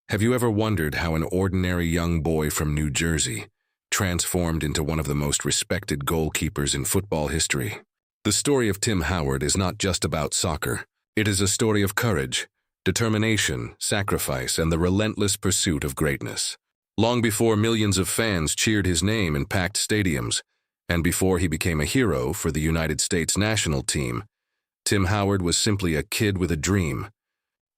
Have you ever wondered how an ordinary young boy from New Jersey transformed into one of the most respected goalkeepers in football history? The story of Tim Howard is not just about soccer. It is a story of courage, determination, sacrifice, and the relentless pursuit of greatness. Long before millions of fans cheered his name in packed stadiums, and before he became a hero for the United States national team, Tim Howard was simply a kid with a dream.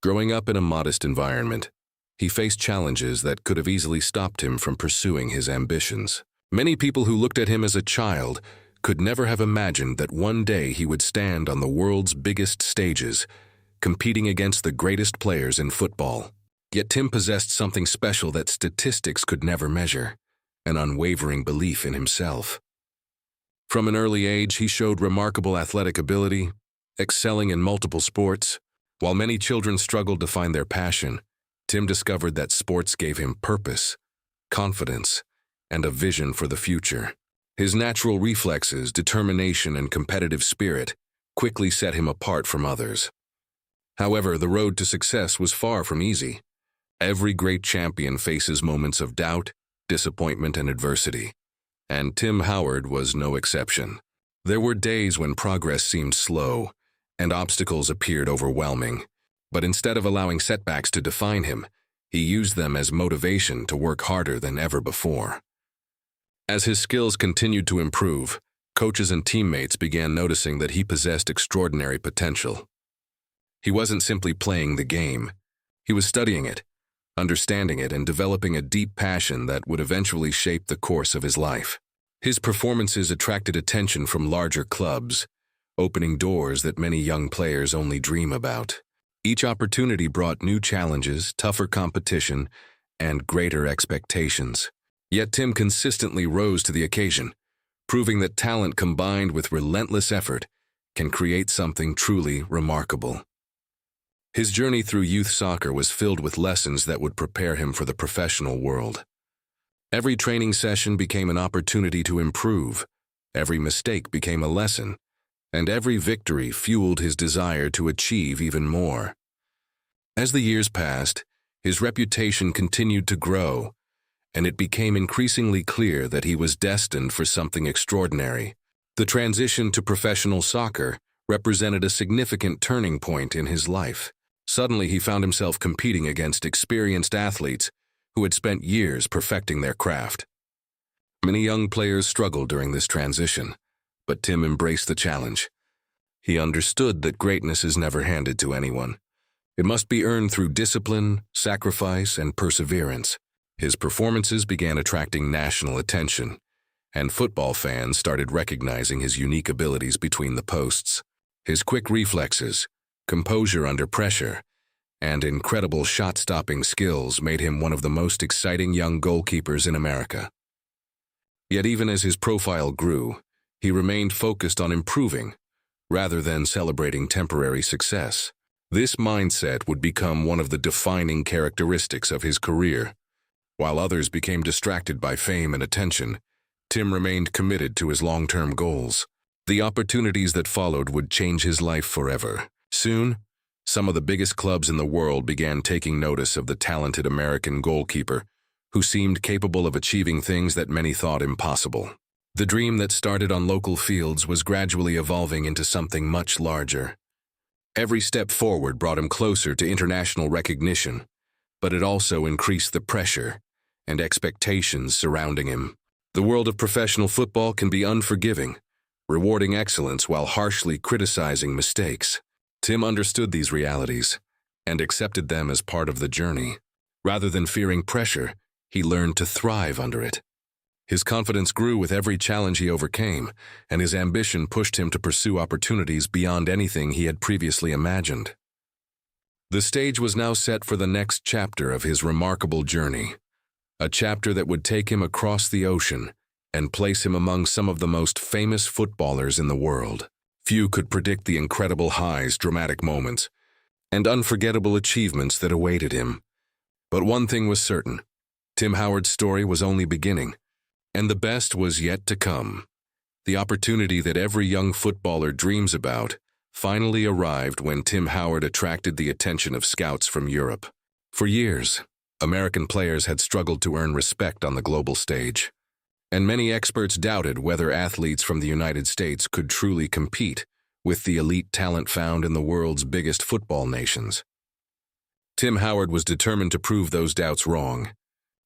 Growing up in a modest environment, he faced challenges that could have easily stopped him from pursuing his ambitions. Many people who looked at him as a child could never have imagined that one day he would stand on the world's biggest stages, competing against the greatest players in football. Yet Tim possessed something special that statistics could never measure: an unwavering belief in himself. From an early age, he showed remarkable athletic ability, excelling in multiple sports. While many children struggled to find their passion, Tim discovered that sports gave him purpose, confidence, and a vision for the future. His natural reflexes, determination, and competitive spirit quickly set him apart from others. However, the road to success was far from easy. Every great champion faces moments of doubt, disappointment, and adversity, and Tim Howard was no exception. There were days when progress seemed slow, and obstacles appeared overwhelming. But instead of allowing setbacks to define him, he used them as motivation to work harder than ever before. As his skills continued to improve, coaches and teammates began noticing that he possessed extraordinary potential. He wasn't simply playing the game. He was studying it, understanding it, and developing a deep passion that would eventually shape the course of his life. His performances attracted attention from larger clubs, opening doors that many young players only dream about. Each opportunity brought new challenges, tougher competition, and greater expectations. Yet Tim consistently rose to the occasion, proving that talent combined with relentless effort can create something truly remarkable. His journey through youth soccer was filled with lessons that would prepare him for the professional world. Every training session became an opportunity to improve, every mistake became a lesson, and every victory fueled his desire to achieve even more. As the years passed, his reputation continued to grow, and it became increasingly clear that he was destined for something extraordinary. The transition to professional soccer represented a significant turning point in his life. Suddenly, he found himself competing against experienced athletes who had spent years perfecting their craft. Many young players struggled during this transition, but Tim embraced the challenge. He understood that greatness is never handed to anyone. It must be earned through discipline, sacrifice, and perseverance. His performances began attracting national attention, and football fans started recognizing his unique abilities between the posts. His quick reflexes, composure under pressure, and incredible shot-stopping skills made him one of the most exciting young goalkeepers in America. Yet even as his profile grew, he remained focused on improving, rather than celebrating temporary success. This mindset would become one of the defining characteristics of his career. While others became distracted by fame and attention, Tim remained committed to his long-term goals. The opportunities that followed would change his life forever. Soon, some of the biggest clubs in the world began taking notice of the talented American goalkeeper, who seemed capable of achieving things that many thought impossible. The dream that started on local fields was gradually evolving into something much larger. Every step forward brought him closer to international recognition, but it also increased the pressure and expectations surrounding him. The world of professional football can be unforgiving, rewarding excellence while harshly criticizing mistakes. Tim understood these realities and accepted them as part of the journey. Rather than fearing pressure, he learned to thrive under it. His confidence grew with every challenge he overcame, and his ambition pushed him to pursue opportunities beyond anything he had previously imagined. The stage was now set for the next chapter of his remarkable journey, a chapter that would take him across the ocean and place him among some of the most famous footballers in the world. Few could predict the incredible highs, dramatic moments, and unforgettable achievements that awaited him. But one thing was certain: Tim Howard's story was only beginning, and the best was yet to come. The opportunity that every young footballer dreams about finally arrived when Tim Howard attracted the attention of scouts from Europe. For years, American players had struggled to earn respect on the global stage, and many experts doubted whether athletes from the United States could truly compete with the elite talent found in the world's biggest football nations. Tim Howard was determined to prove those doubts wrong.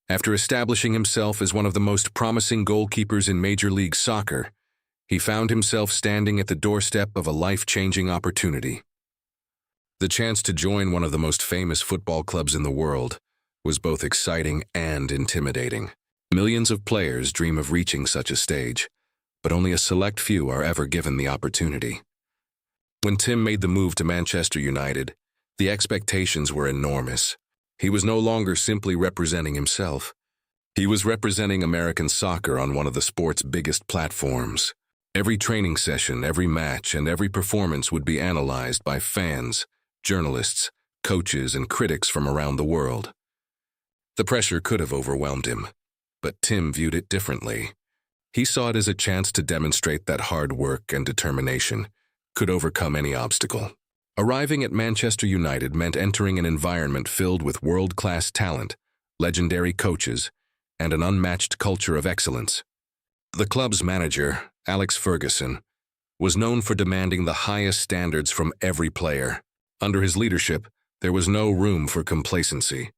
After establishing himself as one of the most promising goalkeepers in Major League Soccer, he found himself standing at the doorstep of a life-changing opportunity. The chance to join one of the most famous football clubs in the world was both exciting and intimidating. Millions of players dream of reaching such a stage, but only a select few are ever given the opportunity. When Tim made the move to Manchester United, the expectations were enormous. He was no longer simply representing himself. He was representing American soccer on one of the sport's biggest platforms. Every training session, every match, and every performance would be analyzed by fans, journalists, coaches, and critics from around the world. The pressure could have overwhelmed him, but Tim viewed it differently. He saw it as a chance to demonstrate that hard work and determination could overcome any obstacle. Arriving at Manchester United meant entering an environment filled with world-class talent, legendary coaches, and an unmatched culture of excellence. The club's manager, Alex Ferguson, was known for demanding the highest standards from every player. Under his leadership, there was no room for complacency.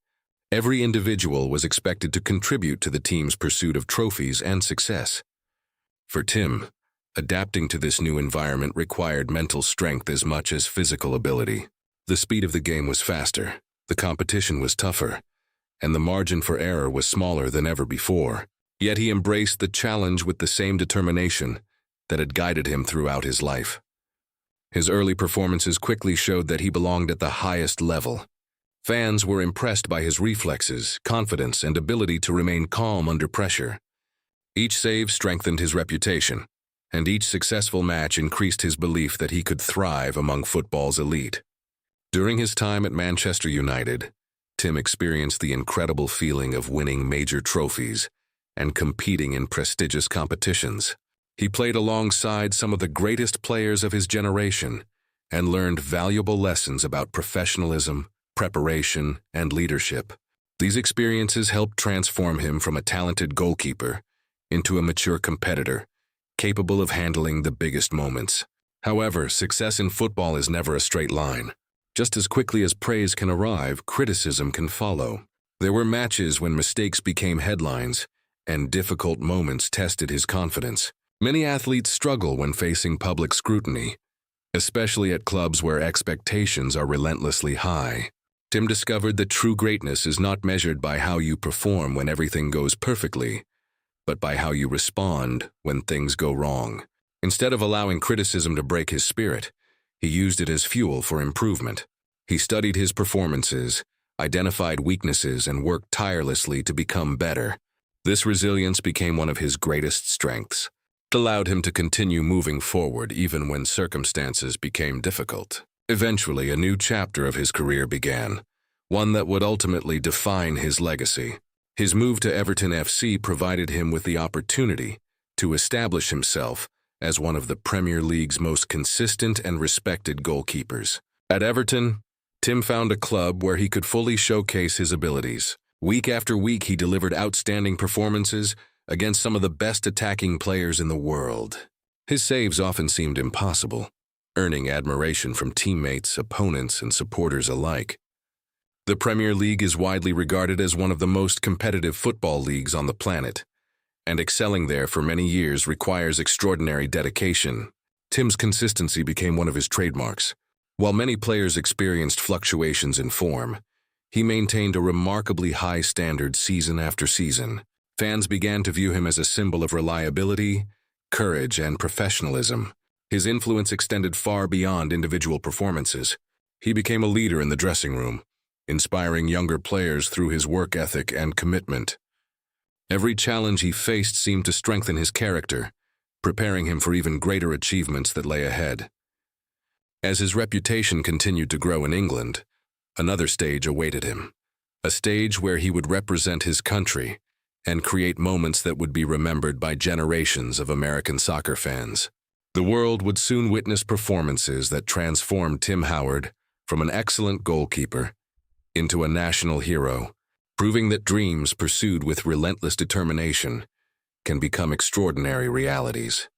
Every individual was expected to contribute to the team's pursuit of trophies and success. For Tim, adapting to this new environment required mental strength as much as physical ability. The speed of the game was faster, the competition was tougher, and the margin for error was smaller than ever before. Yet he embraced the challenge with the same determination that had guided him throughout his life. His early performances quickly showed that he belonged at the highest level. Fans were impressed by his reflexes, confidence, and ability to remain calm under pressure. Each save strengthened his reputation, and each successful match increased his belief that he could thrive among football's elite. During his time at Manchester United, Tim experienced the incredible feeling of winning major trophies and competing in prestigious competitions. He played alongside some of the greatest players of his generation and learned valuable lessons about professionalism, preparation, and leadership. These experiences helped transform him from a talented goalkeeper into a mature competitor, capable of handling the biggest moments. However, success in football is never a straight line. Just as quickly as praise can arrive, criticism can follow. There were matches when mistakes became headlines, and difficult moments tested his confidence. Many athletes struggle when facing public scrutiny, especially at clubs where expectations are relentlessly high. Tim discovered that true greatness is not measured by how you perform when everything goes perfectly, but by how you respond when things go wrong. Instead of allowing criticism to break his spirit, he used it as fuel for improvement. He studied his performances, identified weaknesses, and worked tirelessly to become better. This resilience became one of his greatest strengths. It allowed him to continue moving forward even when circumstances became difficult. Eventually, a new chapter of his career began, one that would ultimately define his legacy. His move to Everton FC provided him with the opportunity to establish himself as one of the Premier League's most consistent and respected goalkeepers. At Everton, Tim found a club where he could fully showcase his abilities. Week after week, he delivered outstanding performances against some of the best attacking players in the world. His saves often seemed impossible, earning admiration from teammates, opponents, and supporters alike. The Premier League is widely regarded as one of the most competitive football leagues on the planet, and excelling there for many years requires extraordinary dedication. Tim's consistency became one of his trademarks. While many players experienced fluctuations in form, he maintained a remarkably high standard season after season. Fans began to view him as a symbol of reliability, courage, and professionalism. His influence extended far beyond individual performances. He became a leader in the dressing room, inspiring younger players through his work ethic and commitment. Every challenge he faced seemed to strengthen his character, preparing him for even greater achievements that lay ahead. As his reputation continued to grow in England, another stage awaited him, a stage where he would represent his country and create moments that would be remembered by generations of American soccer fans. The world would soon witness performances that transformed Tim Howard from an excellent goalkeeper into a national hero, proving that dreams pursued with relentless determination can become extraordinary realities.